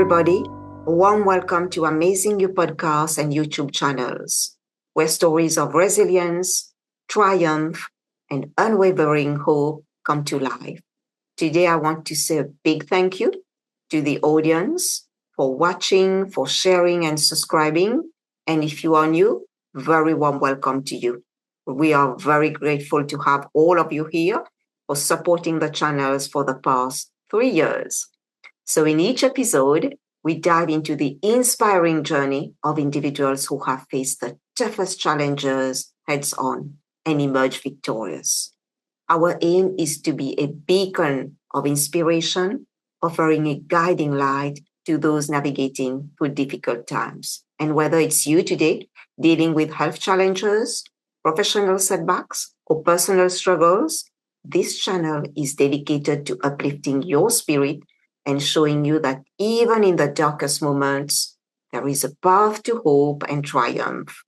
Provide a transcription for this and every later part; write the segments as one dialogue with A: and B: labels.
A: everybody. A warm welcome to Amazing You podcast and YouTube channels, where stories of resilience, triumph, and unwavering hope come to life. Today, I want to say a big thank you to the audience for watching, for sharing, and subscribing. And if you are new, very warm welcome to you. We are very grateful to have all of you here for supporting the channels for the past 3 years. So in each episode, we dive into the inspiring journey of individuals who have faced the toughest challenges heads on and emerged victorious. Our aim is to be a beacon of inspiration, offering a guiding light to those navigating through difficult times. And whether it's you today dealing with health challenges, professional setbacks, or personal struggles, this channel is dedicated to uplifting your spirit and showing you that even in the darkest moments, there is a path to hope and triumph.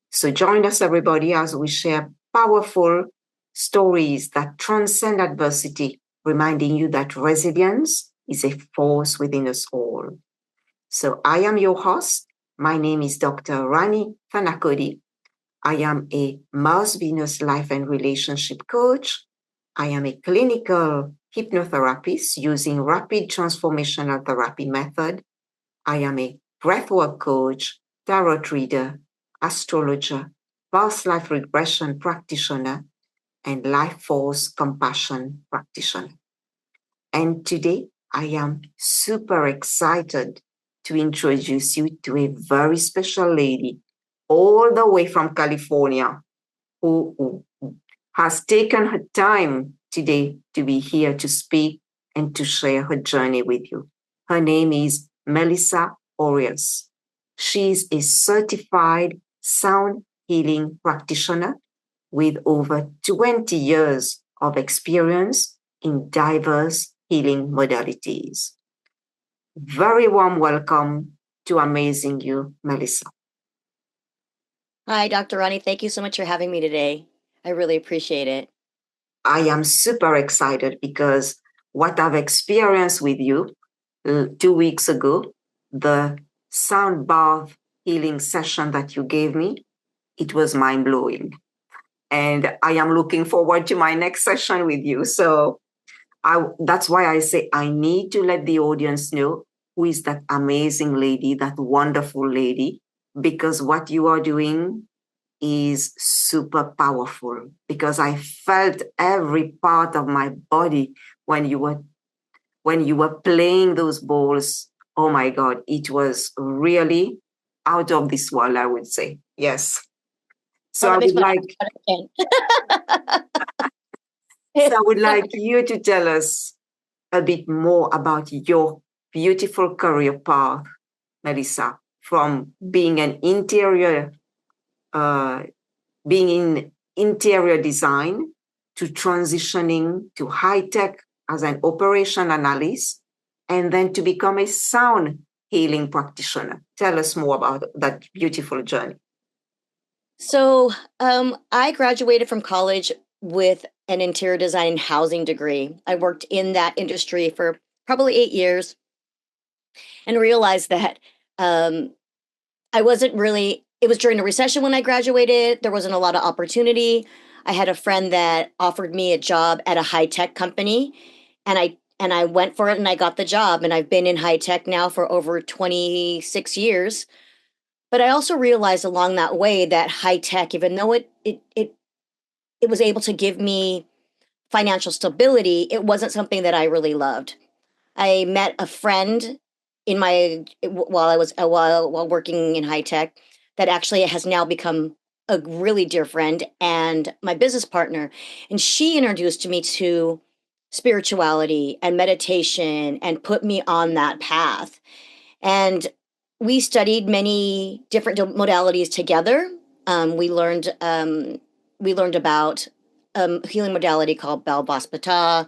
A: So join us, everybody, as we share powerful stories that transcend adversity, reminding you that resilience is a force within us all. So I am your host. My name is Dr. Rani Thanacoody. I am a Mars-Venus life and relationship coach. I am a clinical hypnotherapist using rapid transformational therapy method. I am a breathwork coach, tarot reader, astrologer, past life regression practitioner, and life force compassion practitioner. And today, I am super excited to introduce you to a very special lady all the way from California who has taken her time today to be here to speak and to share her journey with you. Her name is Melissa Orias. She's a certified sound healing practitioner with over 20 years of experience in diverse healing modalities. Very warm welcome to Amazing You, Melissa.
B: Hi, Dr. Rani. Thank you so much for having me today. I really appreciate it.
A: I am super excited because what I've experienced with you 2 weeks ago, the sound bath healing session that you gave me, it was mind-blowing. And I am looking forward to my next session with you. So that's why I say I need to let the audience know who is that amazing lady, that wonderful lady, because what you are doing is super powerful, because I felt every part of my body when you were playing those bowls. Oh my God, it was really out of this world, I would say. Yes. So I would like you to tell us a bit more about your beautiful career path, Melissa, from being being in interior design to transitioning to high tech as an operation analyst, and then to become a sound healing practitioner. Tell us more about that beautiful journey.
B: So I graduated from college with an interior design and housing degree. I worked in that industry for probably 8 years and realized that I wasn't really, it was during a recession when I graduated. There wasn't a lot of opportunity. I had a friend that offered me a job at a high-tech company, and I went for it and I got the job, and I've been in high tech now for over 26 years. But I also realized along that way that high tech, even though it was able to give me financial stability, it wasn't something that I really loved. I met a friend in my while working in high tech that actually has now become a really dear friend and my business partner, and she introduced me to spirituality and meditation and put me on that path. And we studied many different modalities together. We learned about healing modality called Bell Baspata,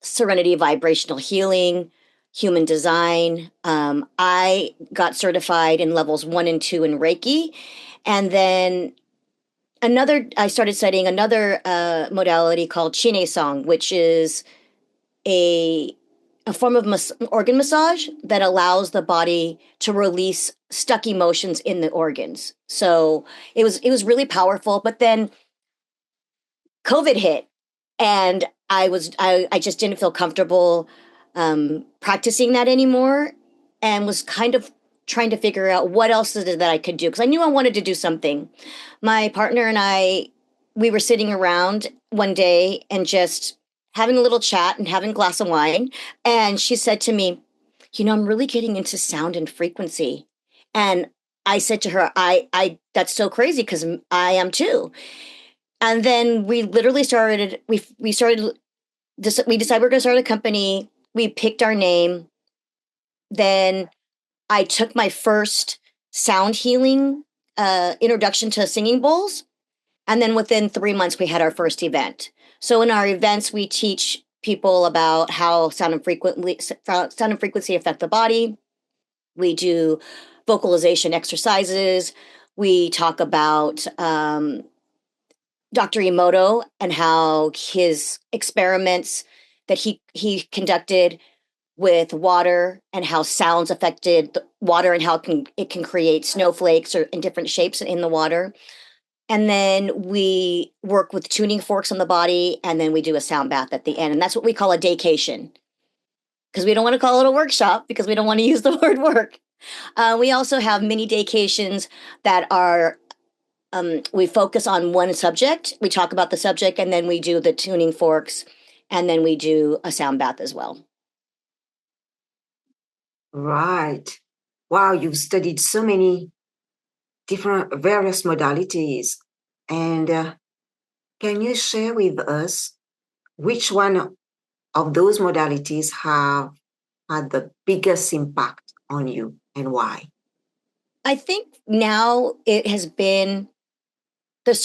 B: Serenity Vibrational Healing, Human Design. I got certified in levels 1 and 2 in Reiki, and then I started studying another modality called Chine Song, which is a a form of organ massage that allows the body to release stuck emotions in the organs. So it was really powerful. But then COVID hit, and I just didn't feel comfortable practicing that anymore, and was kind of trying to figure out what else is it that I could do, because I knew I wanted to do something. My partner and I, we were sitting around one day and just having a little chat and having a glass of wine, and she said to me, I'm really getting into sound and frequency. And I said to her, I that's so crazy, because I am too. And then we literally started, we started, we decided we're going to start a company. We picked our name. Then I took my first sound healing introduction to singing bowls. And then within 3 months, we had our first event. So in our events, we teach people about how sound and frequency affect the body. We do vocalization exercises. We talk about Dr. Emoto and how his experiments that he conducted with water, and how sounds affected the water, and how it can create snowflakes or in different shapes in the water. And then we work with tuning forks on the body, and then we do a sound bath at the end. And that's what we call a daycation, because we don't want to call it a workshop, because we don't want to use the word work. We also have mini daycations that are we focus on one subject. We talk about the subject, and then we do the tuning forks, and then we do a sound bath as well.
A: Right. Wow, you've studied so many different various modalities. And can you share with us which one of those modalities have had the biggest impact on you, and why?
B: I think now it has been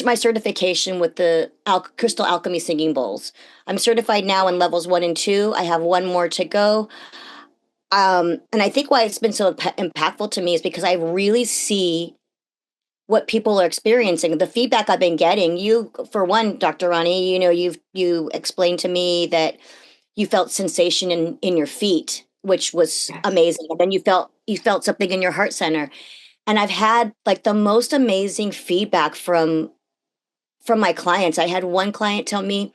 B: my certification with the Crystal Alchemy Singing Bowls. I'm certified now in levels 1 and 2. I have one more to go. And I think why it's been so impactful to me is because I really see what people are experiencing. The feedback I've been getting, you, for one, Dr. Rani, you explained to me that you felt sensation in your feet, which was
A: Yes.
B: amazing. And then you felt something in your heart center. And I've had like the most amazing feedback from my clients. I had one client tell me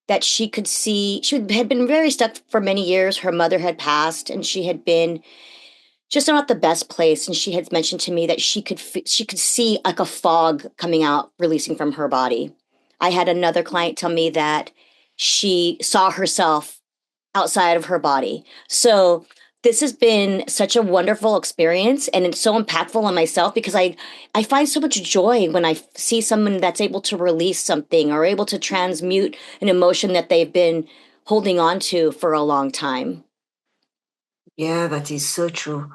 B: that she had been very stuck for many years. Her mother had passed, and she had been just not the best place. And she had mentioned to me that she could see like a fog coming out, releasing from her body. I had another client tell me that she saw herself outside of her body. So this has been such a wonderful experience, and it's so impactful on myself, because I find so much joy when I see someone that's able to release something, or able to transmute an emotion that they've been holding on to for a long time.
A: Yeah, that is so true.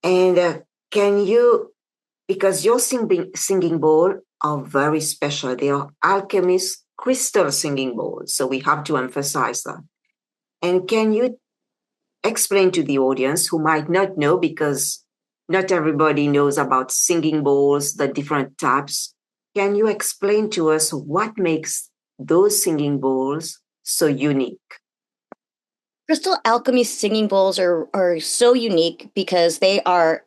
A: And can you, because your singing bowl are very special, they are alchemist crystal singing bowls, so we have to emphasize that. And can you explain to the audience who might not know, because not everybody knows about singing bowls, the different types. Can you explain to us what makes those singing bowls so unique?
B: Crystal Alchemy Singing Bowls are so unique because they are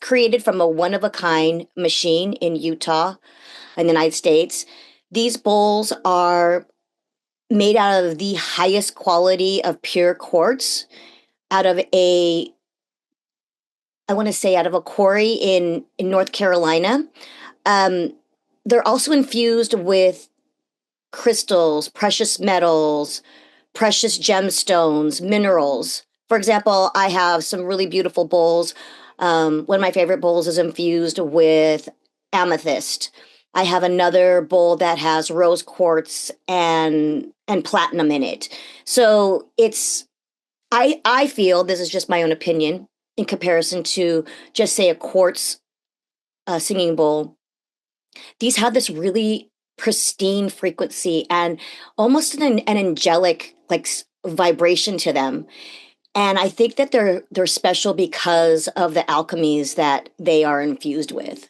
B: created from a one-of-a-kind machine in Utah, in the United States. These bowls are made out of the highest quality of pure quartz, out of out of a quarry in North Carolina. Um, they're also infused with crystals, precious metals, precious gemstones, minerals. For example, I have some really beautiful bowls. One of my favorite bowls is infused with amethyst. I have another bowl that has rose quartz and platinum in it. So I feel, this is just my own opinion, in comparison to just say a quartz singing bowl. These have this really pristine frequency and almost an angelic vibration to them. And I think that they're special because of the alchemies that they are infused with.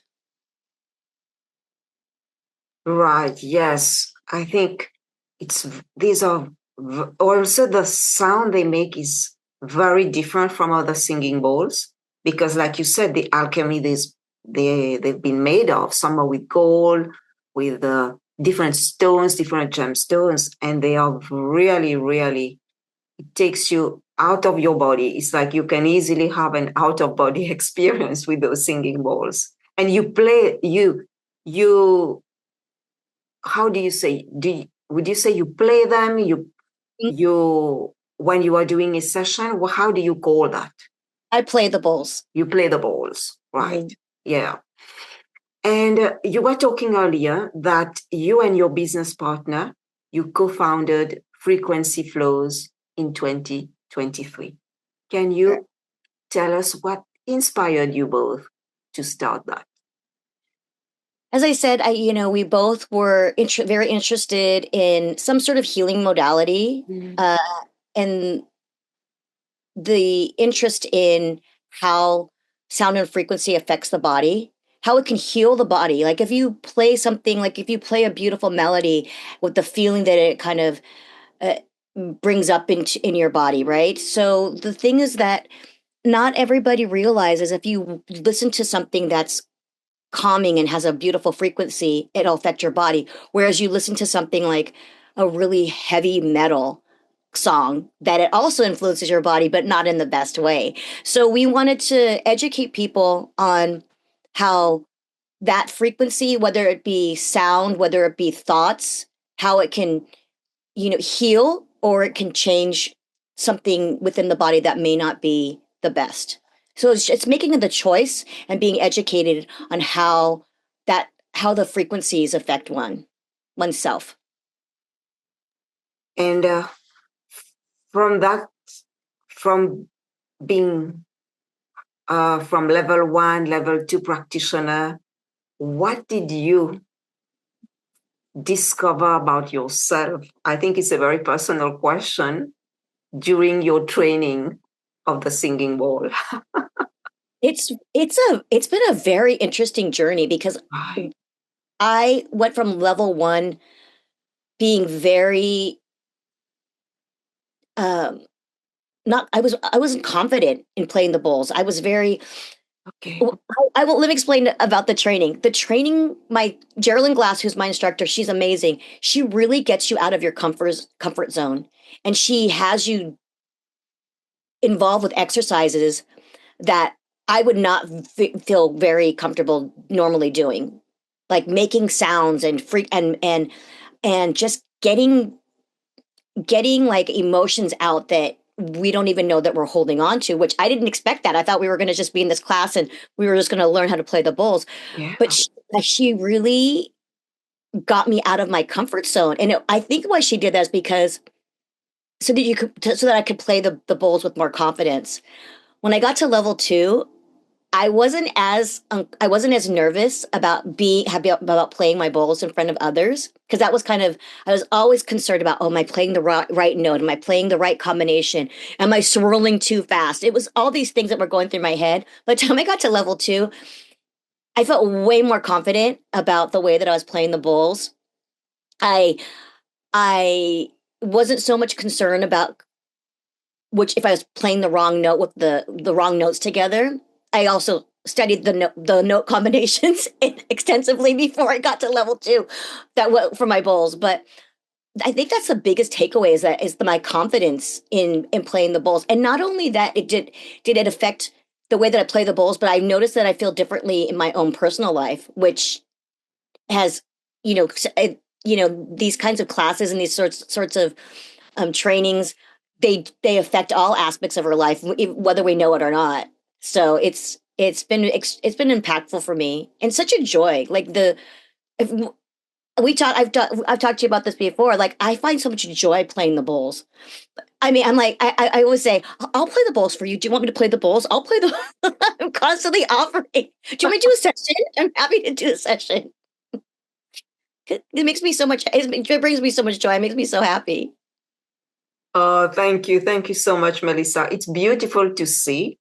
A: Right, yes. I think these are also the sound they make is very different from other singing bowls, because like you said, the alchemy they've been made of, some are with gold, with different stones, different gemstones, and they are really, really, it takes you out of your body. It's like you can easily have an out of body experience with those singing bowls. And you how do you say, would you say you play them, you when you are doing a session, how do you call that?
B: I play the bowls.
A: You play the bowls, right? Yeah. And you were talking earlier that you and your business partner, you co-founded Frequency Flows in 2023. Can you tell us what inspired you both to start that?
B: As I said, we both were very interested in some sort of healing modality, and the interest in how sound and frequency affects the body, how it can heal the body. Like if you play something, like if you play a beautiful melody with the feeling that it kind of brings up in your body, right? So the thing is that not everybody realizes if you listen to something that's calming and has a beautiful frequency, it'll affect your body. Whereas you listen to something like a really heavy metal song, that it also influences your body, but not in the best way. So we wanted to educate people on how that frequency, whether it be sound, whether it be thoughts, how it can, heal, or it can change something within the body that may not be the best. So it's making the choice and being educated on how the frequencies affect oneself.
A: And from being from level 1, level 2 practitioner, what did you discover about yourself? I think it's a very personal question during your training of the singing bowl.
B: It's been a very interesting journey, because I went from level 1 being very not I wasn't confident in playing the bowls. I was very
A: Okay.
B: let me explain about the training. The training, my Geraldine Glass, who's my instructor, she's amazing. She really gets you out of your comfort zone, and she has you involved with exercises that I would not feel very comfortable normally doing, like making sounds and and just getting like emotions out that we don't even know that we're holding on to, which I didn't expect that. I thought we were going to just be in this class and we were just going to learn how to play the bowls.
A: Yeah.
B: But she really got me out of my comfort zone. And I think why she did that is because so that I could play the bowls with more confidence. When I got to level 2, I wasn't as nervous about about playing my bowls in front of others, because that was kind of, I was always concerned about, oh, am I playing the right note? Am I playing the right combination? Am I swirling too fast? It was all these things that were going through my head. By the time I got to level 2, I felt way more confident about the way that I was playing the bowls. I wasn't so much concerned about if I was playing the wrong note with the wrong notes together. I also studied the note combinations extensively before I got to level 2 for my bowls. But I think that's the biggest takeaway, is my confidence in playing the bowls. And not only that, did it affect the way that I play the bowls, but I noticed that I feel differently in my own personal life, which has, these kinds of classes and these sorts of trainings, they affect all aspects of our life, whether we know it or not. So it's been impactful for me, and such a joy. Like if I've talked to you about this before. Like, I find so much joy playing the bowls. I mean, I'm like, I always say, I'll play the bowls for you. Do you want me to play the bowls? I'll play the. I'm constantly offering. Do you want me to do a session? I'm happy to do a session. It makes me so much. It brings me so much joy. It makes me so happy.
A: Oh, thank you. Thank you so much, Melissa. It's beautiful to see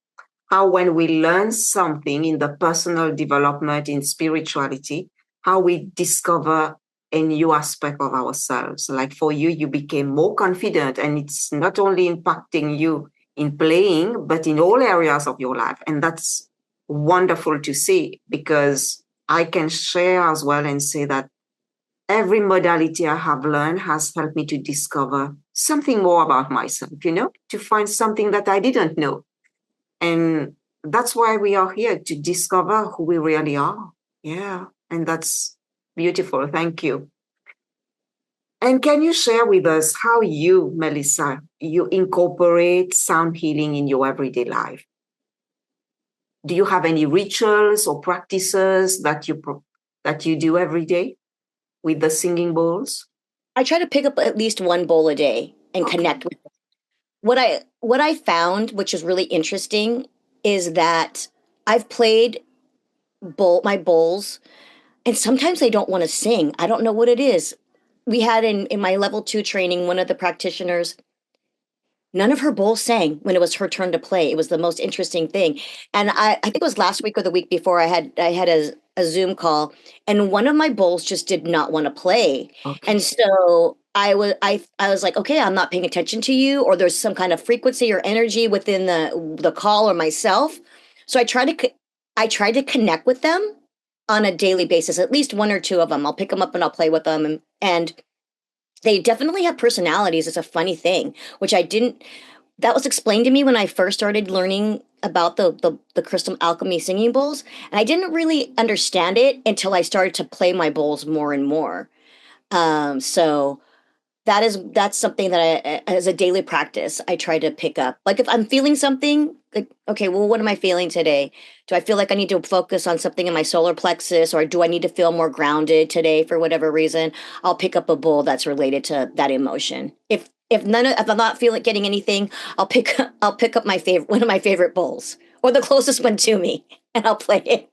A: how when we learn something in the personal development, in spirituality, how we discover a new aspect of ourselves. Like for you, you became more confident, and it's not only impacting you in playing, but in all areas of your life. And that's wonderful to see, because I can share as well and say that every modality I have learned has helped me to discover something more about myself, to find something that I didn't know. And that's why we are here, to discover who we really are. Yeah. And that's beautiful. Thank you. And can you share with us how you, Melissa, you incorporate sound healing in your everyday life? Do you have any rituals or practices that you do every day with the singing bowls?
B: I try to pick up at least one bowl a day and connect with it. What I found, which is really interesting, is that I've played my bowls, and sometimes they don't want to sing. I don't know what it is. We had in my level 2 training, one of the practitioners, none of her bowls sang when it was her turn to play. It was the most interesting thing. And I think it was last week or the week before, I had a Zoom call, and one of my bowls just did not want to play.
A: Okay.
B: And so I was like, okay, I'm not paying attention to you, or there's some kind of frequency or energy within the call or myself. So I try to connect with them on a daily basis, at least one or two of them. I'll pick them up and I'll play with them, and they definitely have personalities. It's a funny thing, which I didn't. That was explained to me when I first started learning about the Crystal Alchemy Singing Bowls, and I didn't really understand it until I started to play my bowls more and more. So that's something that as a daily practice, I try to pick up. Like if I'm feeling something, like, okay, well, what am I feeling today? Do I feel like I need to focus on something in my solar plexus, or do I need to feel more grounded today for whatever reason? I'll pick up a bowl that's related to that emotion. If I'm not feeling getting anything, I'll pick up one of my favorite bowls, or the closest one to me, and I'll play it.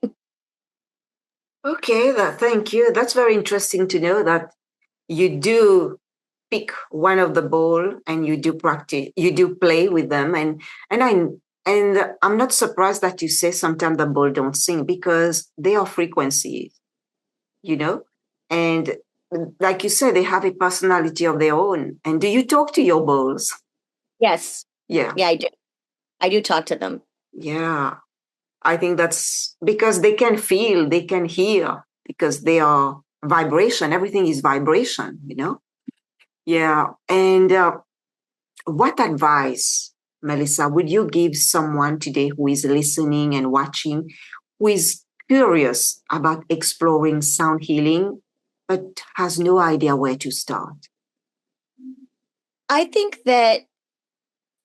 A: Okay, thank you. That's very interesting to know that you do pick one of the bowl and you do practice, you do play with them, and I'm not surprised that you say sometimes the bowl don't sing, because they are frequencies, you know, and like you said, they have a personality of their own. And do you talk to your bowls?
B: Yes,
A: Yeah,
B: yeah, I do. I do talk to them.
A: yeah. I think that's because they can feel, they can hear, because they are vibration. Everything is vibration. Yeah. And what advice, Melissa, would you give someone today who is listening and watching, who is curious about exploring sound healing, but has no idea where to start?
B: I think that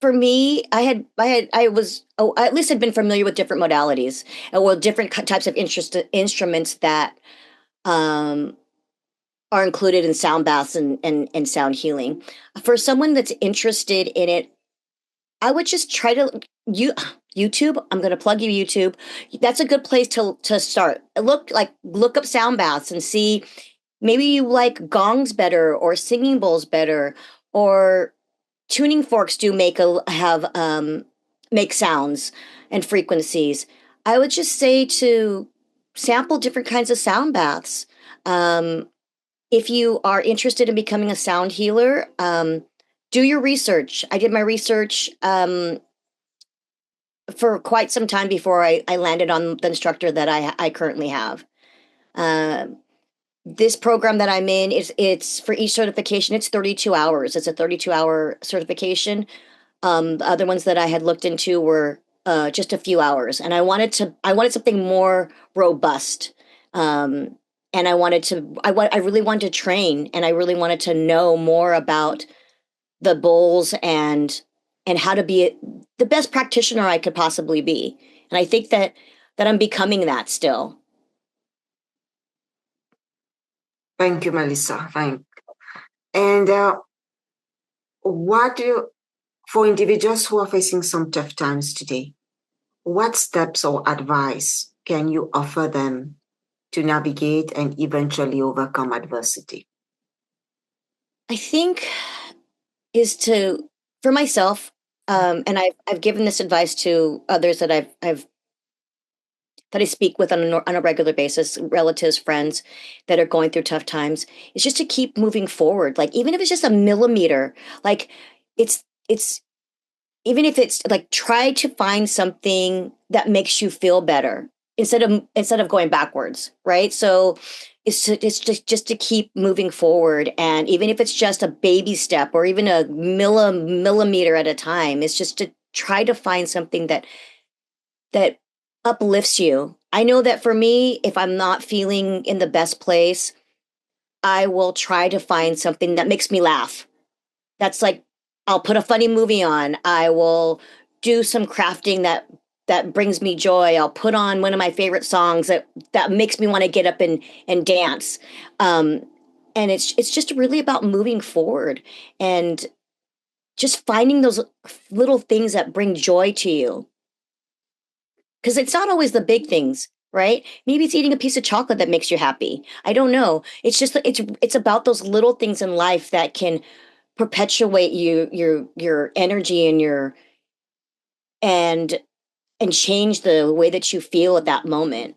B: for me, I at least had been familiar with different modalities, well, different types of instruments that um, are included in sound baths and sound healing. For someone that's interested in it, I would just try to YouTube. I'm going to plug you YouTube. That's a good place to start. Look up sound baths and see, maybe you like gongs better or singing bowls better, or tuning forks do make sounds and frequencies. I would just say to sample different kinds of sound baths. If you are interested in becoming a sound healer, do your research. I did my research for quite some time before I landed on the instructor that I currently have. Uh, this program that I'm in, it's for each certification, it's 32 hours. It's a 32-hour certification. The other ones that I had looked into were just a few hours, and I wanted something more robust. And I really wanted to train, and I really wanted to know more about the bowls and how to be the best practitioner I could possibly be. And I think that I'm becoming that still.
A: Thank you, Melissa. And what do you, for individuals who are facing some tough times today, what steps or advice can you offer them to navigate and eventually overcome adversity?
B: I think is to for myself, and I've given this advice to others that I've that I speak with on a regular basis, relatives, friends that are going through tough times, is just to keep moving forward. Like, even if it's just a millimeter, like it's even if it's like, try to find something that makes you feel better instead of going backwards, right? So it's just to keep moving forward, and even if it's just a baby step or even a millimeter at a time, it's just to try to find something that uplifts you. I know that for me, if I'm not feeling in the best place, I will try to find something that makes me laugh. That's like, I'll put a funny movie on. I will do some crafting that brings me joy. I'll put on one of my favorite songs that makes me want to get up and dance. Um, and it's just really about moving forward and just finding those little things that bring joy to you. Because it's not always the big things, right? Maybe it's eating a piece of chocolate that makes you happy. I don't know. It's just it's about those little things in life that can perpetuate your energy and your and and change the way that you feel at that moment.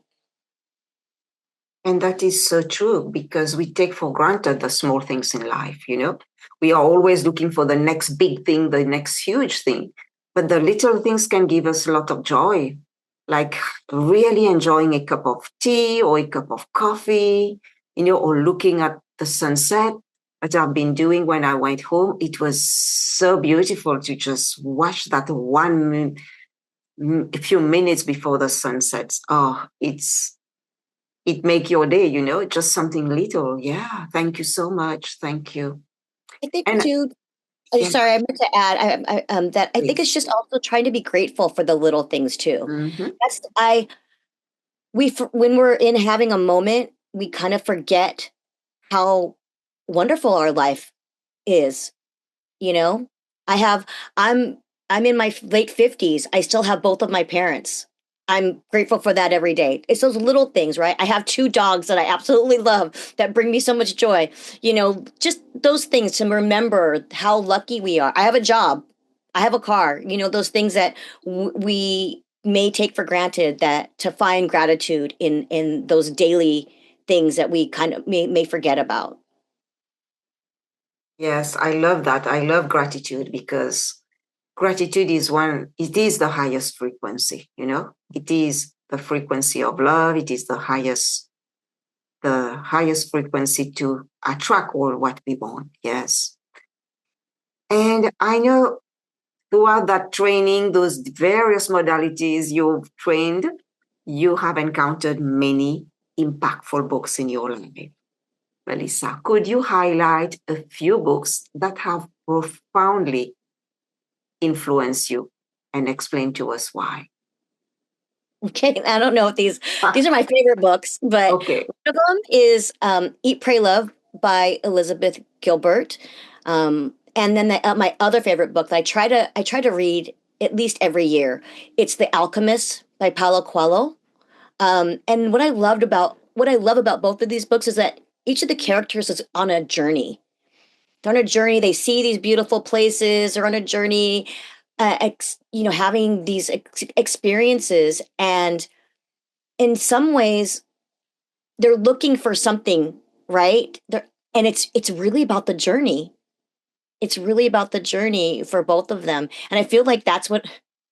A: And that is so true because we take for granted the small things in life, you know? We are always looking for the next big thing, the next huge thing. But the little things can give us a lot of joy, like really enjoying a cup of tea or a cup of coffee, you know, or looking at the sunset that I've been doing when I went home. It was so beautiful to just watch that a few minutes before the sun sets. Oh, it make your day, you know, just something little. Yeah. Thank you so much. Thank you.
B: I think
A: And
B: too. Oh,
A: yeah,
B: sorry, I meant to add that I think it's
A: please.
B: just also trying to be grateful for the little things too.
A: Mm-hmm.
B: That's I we when we're in having a moment, we kind of forget how wonderful our life is. You know, I have I'm I'm in my late 50s. I still have both of my parents. I'm grateful for that every day. It's those little things, right? I have two dogs that I absolutely love that bring me so much joy. You know, just those things to remember how lucky we are. I have a job. I have a car. You know, those things that we may take for granted, that to find gratitude in those daily things that we kind of may forget about.
A: Yes, I love that. I love gratitude because gratitude is it is the highest frequency, you know? It is the frequency of love. It is the highest frequency to attract all what we want. Yes. And I know throughout that training, those various modalities you've trained, you have encountered many impactful books in your life. Melissa, could you highlight a few books that have profoundly influenced you and explain to us why?
B: Okay, I don't know if these are my favorite books, but
A: Okay.
B: one of them is Eat, Pray, Love by Elizabeth Gilbert, and then my other favorite book that I try to read at least every year. It's The Alchemist by Paulo Coelho. And what I love about both of these books is that each of the characters is on a journey. They're on a journey. They see these beautiful places. They're on a journey, having these experiences, and in some ways they're looking for something, right? And it's really about the journey. It's really about the journey for both of them, and I feel like that's what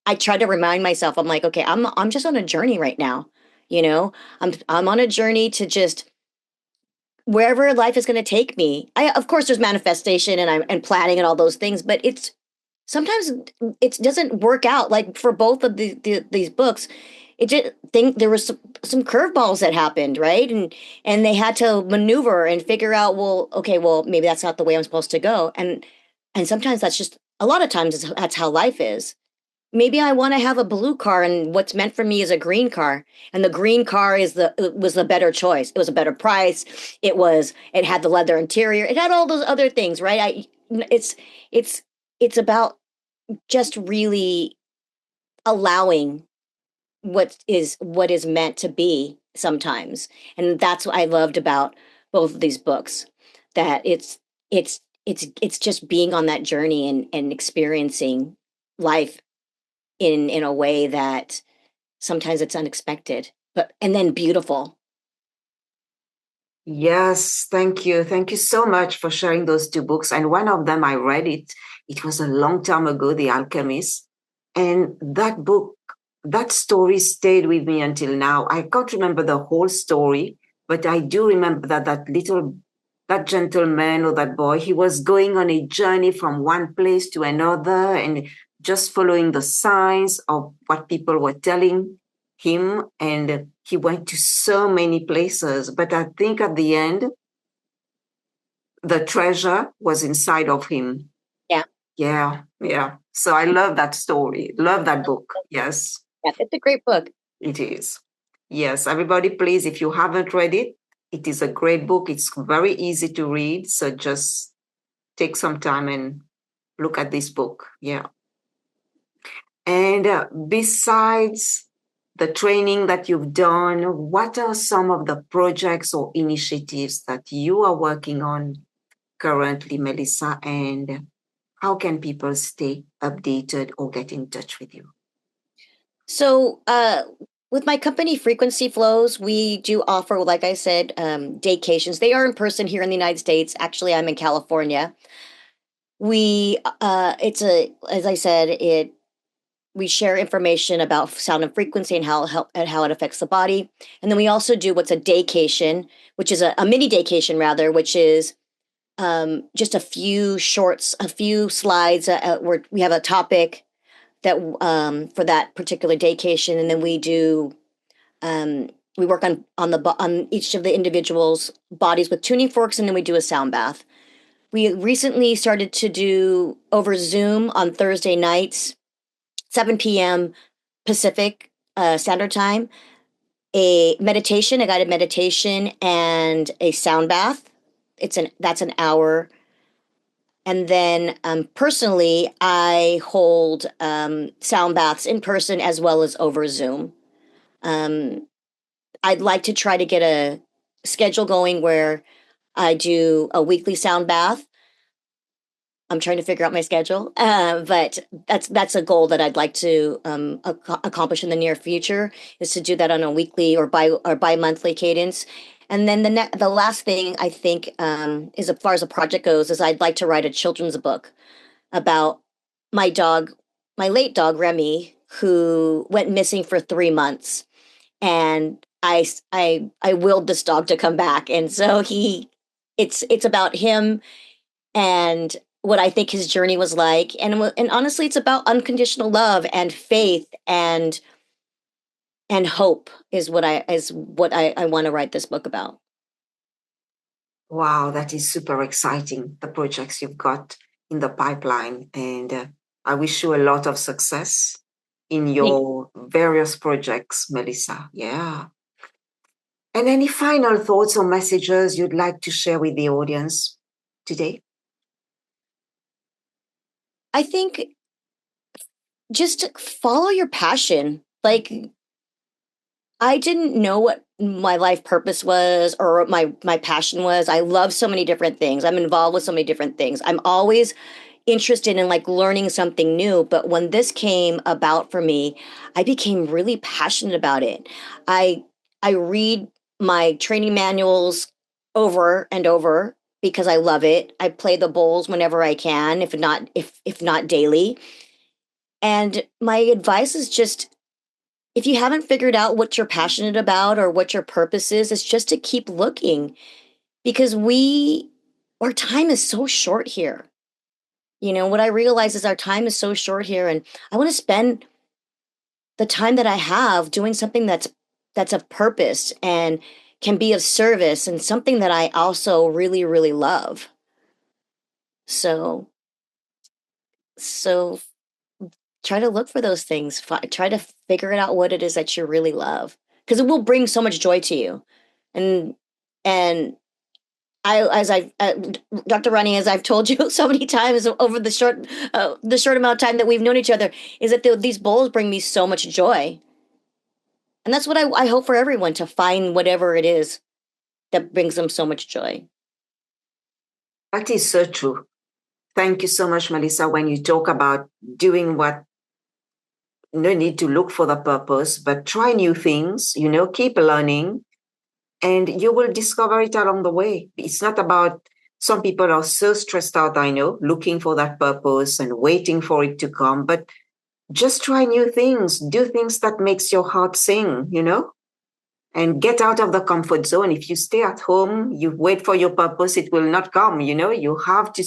B: I try to remind myself. I'm like, okay, I'm just on a journey right now. You know, I'm on a journey to just wherever life is going to take me. I, of course, there's manifestation and planning and all those things, but it's sometimes it doesn't work out. Like for both of these books, it did think there was some curveballs that happened, right? And they had to maneuver and figure out, well, okay, well, maybe that's not the way I'm supposed to go. And sometimes that's just a lot of times that's how life is. Maybe I want to have a blue car, and what's meant for me is a green car, and the green car it was the better choice. It was a better price. It had the leather interior. It had all those other things, right? It's it's about just really allowing what is meant to be sometimes. And that's what I loved about both of these books, that it's just being on that journey and experiencing life in a way that sometimes it's unexpected, and then beautiful.
A: Yes, thank you. Thank you so much for sharing those two books. And one of them, I read it. It was a long time ago, The Alchemist. And that book, that story stayed with me until now. I can't remember the whole story, but I do remember that gentleman or that boy, he was going on a journey from one place to another and just following the signs of what people were telling him, and he went to so many places. But I think at the end, the treasure was inside of him.
B: Yeah.
A: Yeah. Yeah. So I love that story. Love that book. Yes.
B: Yeah, it's a great book.
A: It is. Yes. Everybody, please, if you haven't read it, it is a great book. It's very easy to read. So just take some time and look at this book. Yeah. And besides the training that you've done, what are some of the projects or initiatives that you are working on currently, Melissa? And how can people stay updated or get in touch with you?
B: So, with my company Frequency Flows, we do offer, like I said, daycations. They are in person here in the United States. Actually, I'm in California. As I said, we share information about sound and frequency and how it affects the body. And then we also do what's a daycation, which is a mini daycation rather, which is just a few slides where we have a topic that for that particular daycation, and then we work on each of the individuals' bodies with tuning forks, and then we do a sound bath. We recently started to do over Zoom on Thursday nights, 7 p.m. Pacific Standard Time, a guided meditation, and a sound bath. That's an hour. And then personally, I hold sound baths in person as well as over Zoom. I'd like to try to get a schedule going where I do a weekly sound bath. I'm trying to figure out my schedule, but that's a goal that I'd like to accomplish in the near future, is to do that on a weekly or bi-monthly cadence. And then the last thing I think is, as far as a project goes, is I'd like to write a children's book about my dog, my late dog Remy, who went missing for 3 months, and I willed this dog to come back, and so it's about him and what I think his journey was like, and honestly, it's about unconditional love and faith and hope is what I want to write this book about.
A: Wow, that is super exciting, the projects you've got in the pipeline. And I wish you a lot of success in your various projects, Melissa. Yeah. And any final thoughts or messages you'd like to share with the audience today?
B: I think just follow your passion. Like, I didn't know what my life purpose was or what my passion was. I love so many different things. I'm involved with so many different things. I'm always interested in like learning something new, but when this came about for me, I became really passionate about it. I read my training manuals over and over because I love it. I play the bowls whenever I can, if not daily. And my advice is just, if you haven't figured out what you're passionate about or what your purpose is, it's just to keep looking, because our time is so short here. You know, what I realize is our time is so short here, and I want to spend the time that I have doing something that's of purpose and can be of service, and something that I also really, really love. So try to look for those things. Try to figure it out what it is that you really love, because it will bring so much joy to you. And and Dr. Rani, as I've told you so many times over the short amount of time that we've known each other, is that these bowls bring me so much joy, and that's what I hope for everyone, to find whatever it is that brings them so much joy.
A: That is so true. Thank you so much, Melissa. When you talk about doing what no need to look for the purpose, but try new things, keep learning, and you will discover it along the way. It's not about, some people are so stressed out, I know, looking for that purpose and waiting for it to come, but just try new things, do things that makes your heart sing, and get out of the comfort zone. If you stay at home, you wait for your purpose, it will not come, you have to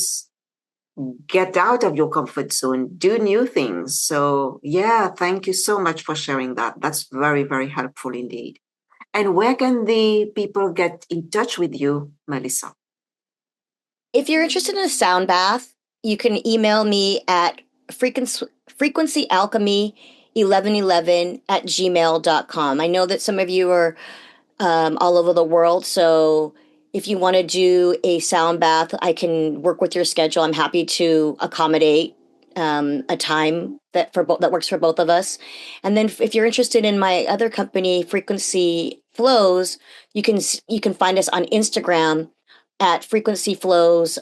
A: get out of your comfort zone, do new things. So yeah, thank you so much for sharing that. That's very, very helpful indeed. And where can the people get in touch with you, Melissa?
B: If you're interested in a sound bath, you can email me at frequencyalchemy1111@gmail.com. I know that some of you are all over the world, so if you want to do a sound bath, I can work with your schedule. I'm happy to accommodate a time that works for both of us. And then if you're interested in my other company, Frequency Flows, you can find us on Instagram at frequencyflows_.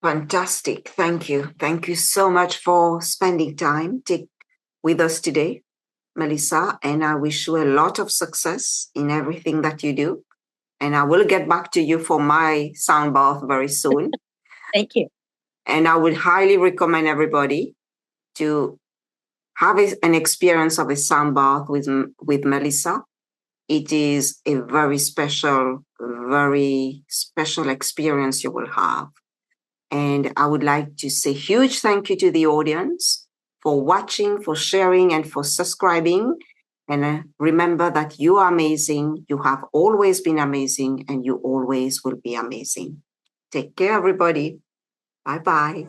A: Fantastic. Thank you. Thank you so much for spending time with us today, Melissa. And I wish you a lot of success in everything that you do. And I will get back to you for my sound bath very soon.
B: Thank you.
A: And I would highly recommend everybody to have an experience of a sound bath with Melissa. It is a very special experience you will have. And I would like to say huge thank you to the audience for watching, for sharing, and for subscribing. And remember that you are amazing. You have always been amazing, and you always will be amazing. Take care, everybody. Bye-bye.